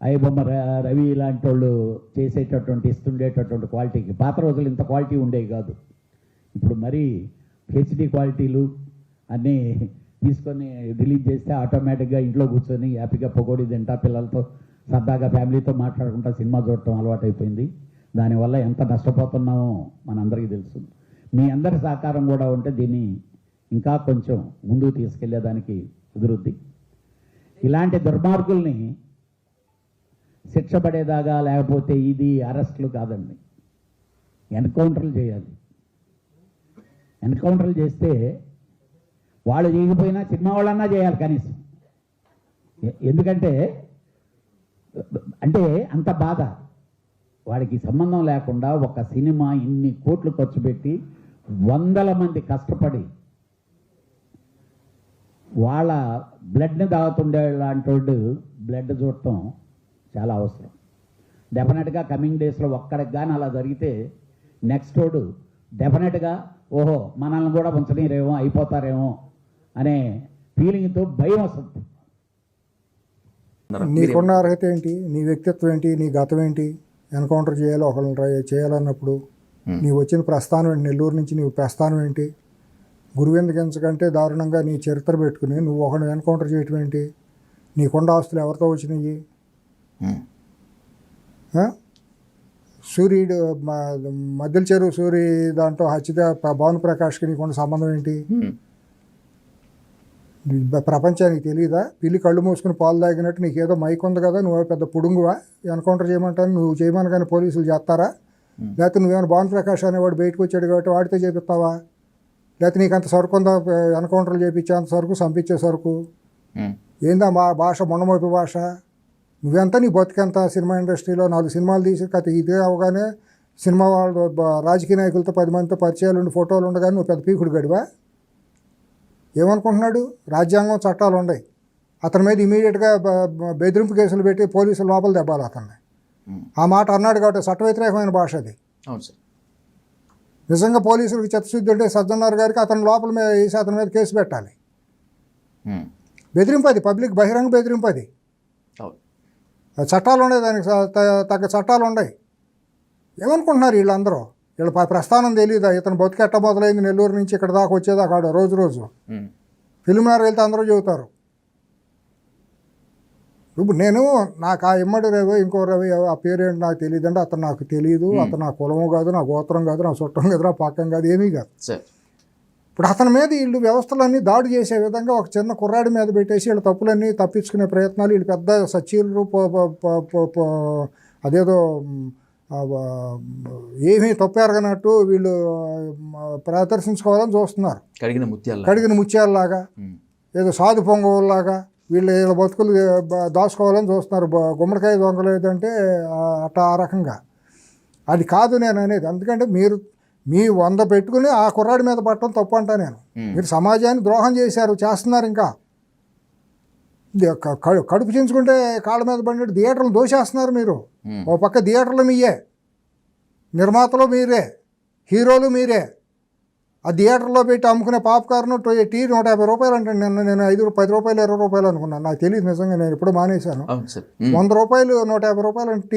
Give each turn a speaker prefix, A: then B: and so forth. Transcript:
A: అయ్యబొమ్మ రవి ఇలాంటి వాళ్ళు చేసేటటువంటి ఇస్తుండేటటువంటి క్వాలిటీకి పాత రోజులు ఇంత క్వాలిటీ ఉండేవి కాదు. ఇప్పుడు మరీ హెచ్డి క్వాలిటీలు అన్నీ తీసుకొని రిలీజ్ చేస్తే ఆటోమేటిక్గా ఇంట్లో కూర్చొని హ్యాపీగా పకోడీ తింటా పిల్లలతో సరదాగా ఫ్యామిలీతో మాట్లాడుకుంటా సినిమా చూడటం అలవాటైపోయింది. దానివల్ల ఎంత నష్టపోతున్నామో మనందరికీ తెలుసు. మీ అందరి సహకారం కూడా ఉంటే దీన్ని ఇంకా కొంచెం ముందుకు తీసుకెళ్లేదానికి కుదురుద్ది. ఇలాంటి దుర్మార్గుల్ని శిక్ష పడేదాకా లేకపోతే ఇది అరెస్టులు కాదండి, ఎన్కౌంటర్లు చేయాలి. ఎన్కౌంటర్లు చేస్తే వాళ్ళు చేయకపోయినా సినిమా వాళ్ళన్నా చేయాలి కనీసం. ఎందుకంటే అంటే అంత బాధ వాడికి సంబంధం లేకుండా ఒక సినిమా ఇన్ని కోట్లు ఖర్చు పెట్టి వందల మంది కష్టపడి వాళ్ళ బ్లడ్ని తాగుతుండే లాంటి వాళ్ళు బ్లడ్ చూడటం చాలా అవసరం. డెఫినెట్గా కమింగ్ డేస్లో ఒక్కడికి కానీ అలా జరిగితే నెక్స్ట్ వాడు డెఫినెట్గా ఓహో మనల్ని కూడా ఉంచనీరేమో అయిపోతారేమో అనే ఫీలింగ్తో భయం వస్తుంది.
B: నీకున్న అర్హత ఏంటి, నీ వ్యక్తిత్వం ఏంటి, నీ గతం ఏంటి? ఎన్కౌంటర్ చేయాలి ఒకళ్ళని ట్రై చేయాలన్నప్పుడు నీవు వచ్చిన ప్రస్థానం ఏంటి? నెల్లూరు నుంచి నీవు ప్రస్థానం ఏంటి? గురువిందగించకంటే దారుణంగా నీ చరిత్ర పెట్టుకుని నువ్వు ఒకరిని ఎన్కౌంటర్ చేయటం ఏంటి? నీకున్న ఆస్తులు ఎవరితో వచ్చినాయి? సూర్యుడు మధ్యల చెరువు సూరి దాంట్లో హత్య భానుప్రకాష్కి నీకున్న సంబంధం ఏంటి? ప్రపంచానికి తెలియదా? పిల్లి కళ్ళు మూసుకుని పాలు తాగినట్టు నీకేదో మైక్ ఉంది కదా, నువ్వు పెద్ద పుడుంగువా? ఎన్కౌంటర్ చేయమంటాను నువ్వు చేయమని కానీ పోలీసులు చేస్తారా? లేకపోతే నువ్వేమైనా భానుప్రకాష్ అనేవాడు బయటకు వచ్చాడు కాబట్టి వాడితో చేపిస్తావా? లేకపోతే నీకు అంత సరుకు ఉందా ఎన్కౌంటర్లు చేయించే అంత సరుకు, చంపించే సరుకు? ఏందా మా భాష మొన్నమోపి భాష? నువ్వెంత నీ బతికెంత? సినిమా ఇండస్ట్రీలో 4 సినిమాలు తీసి కథ ఇదే అవగానే సినిమా వాళ్ళు రాజకీయ నాయకులతో 10 మందితో పరిచయాలు ఉండి ఫోటోలు ఉండగానే నువ్వు పెద్ద పీకుడు గడివా? ఏమనుకుంటున్నాడు? రాజ్యాంగం చట్టాలు ఉన్నాయి, అతని మీద ఇమీడియట్గా బెదిరింపు కేసులు పెట్టి పోలీసులు లోపల దెబ్బాలి అతన్ని. ఆ మాట అన్నాడు కాబట్టి చట్ట వ్యతిరేకమైన భాష అది. నిజంగా పోలీసులకు చిత్తశుద్ధి ఉంటే సజ్జనార్ గారికి అతని లోపల వేసి అతని మీద కేసు పెట్టాలి. బెదిరింపు అది, పబ్లిక్ బహిరంగ బెదిరింపు అది. చట్టాలు ఉన్నాయి, దానికి తగ్గ చట్టాలు ఉన్నాయి. ఏమనుకుంటున్నారు వీళ్ళందరూ? వీళ్ళ ప్రస్థానం తెలియదా? ఇతను బతుకెట్ట మొదలైంది నెల్లూరు నుంచి ఇక్కడ దాకా వచ్చేదాకా రోజు రోజు ఫిల్మ్నార్ వెళ్తే అందరూ చెబుతారు. ఇప్పుడు నేను నాకు ఆ ఇమ్మడి రవి ఇంకో రవి ఆ పేరేంటి నాకు తెలియదండి, అతను నాకు తెలియదు, అతను నా కులము కాదు, నా గోత్రం కాదు, నా చుట్టం కాదు, నా పక్కం కాదు, ఏమీ కాదు. ఇప్పుడు అతని మీద వీళ్ళు వ్యవస్థలన్నీ దాడి చేసే విధంగా ఒక చిన్న కుర్రాడి మీద పెట్టేసి వీళ్ళ తప్పులన్నీ తప్పించుకునే ప్రయత్నాలు, వీళ్ళు పెద్ద సచీలు అదేదో ఏమీ తప్పెరగనట్టు వీళ్ళు ప్రదర్శించుకోవాలని చూస్తున్నారు. కడిగిన ముత్యాలలాగా, ఏదో సాధు పొంగవుల్లాగా వీళ్ళు వీళ్ళ బతుకులు దాచుకోవాలని చూస్తున్నారు. గుమ్మడికాయ దొంగలు ఏదంటే అట్లా ఆ రకంగా అది కాదు నేను అనేది. ఎందుకంటే మీరు మీ 100 పెట్టుకుని ఆ కుర్రాడి మీద పట్టడం తప్పు అంటా నేను. మీరు సమాజాన్ని ద్రోహం చేశారు, చేస్తున్నారు. ఇంకా కడుపు చించుకుంటే కాళ్ళ మీద పడినట్టు థియేటర్లు దోషేస్తున్నారు మీరు. ఓ పక్క థియేటర్లు మీయే, నిర్మాతలు మీరే, హీరోలు మీరే. ఆ థియేటర్లో పెట్టి అమ్ముకునే పాప్కార్న్ టీ 150 రూపాయలు అంటే నేను 5 10 రూపాయలు 20 రూపాయలు అనుకున్నాను. నాకు తెలియదు నిజంగా, నేను ఎప్పుడు మానేశాను. 100 రూపాయలు 150 రూపాయలు అంటే టీ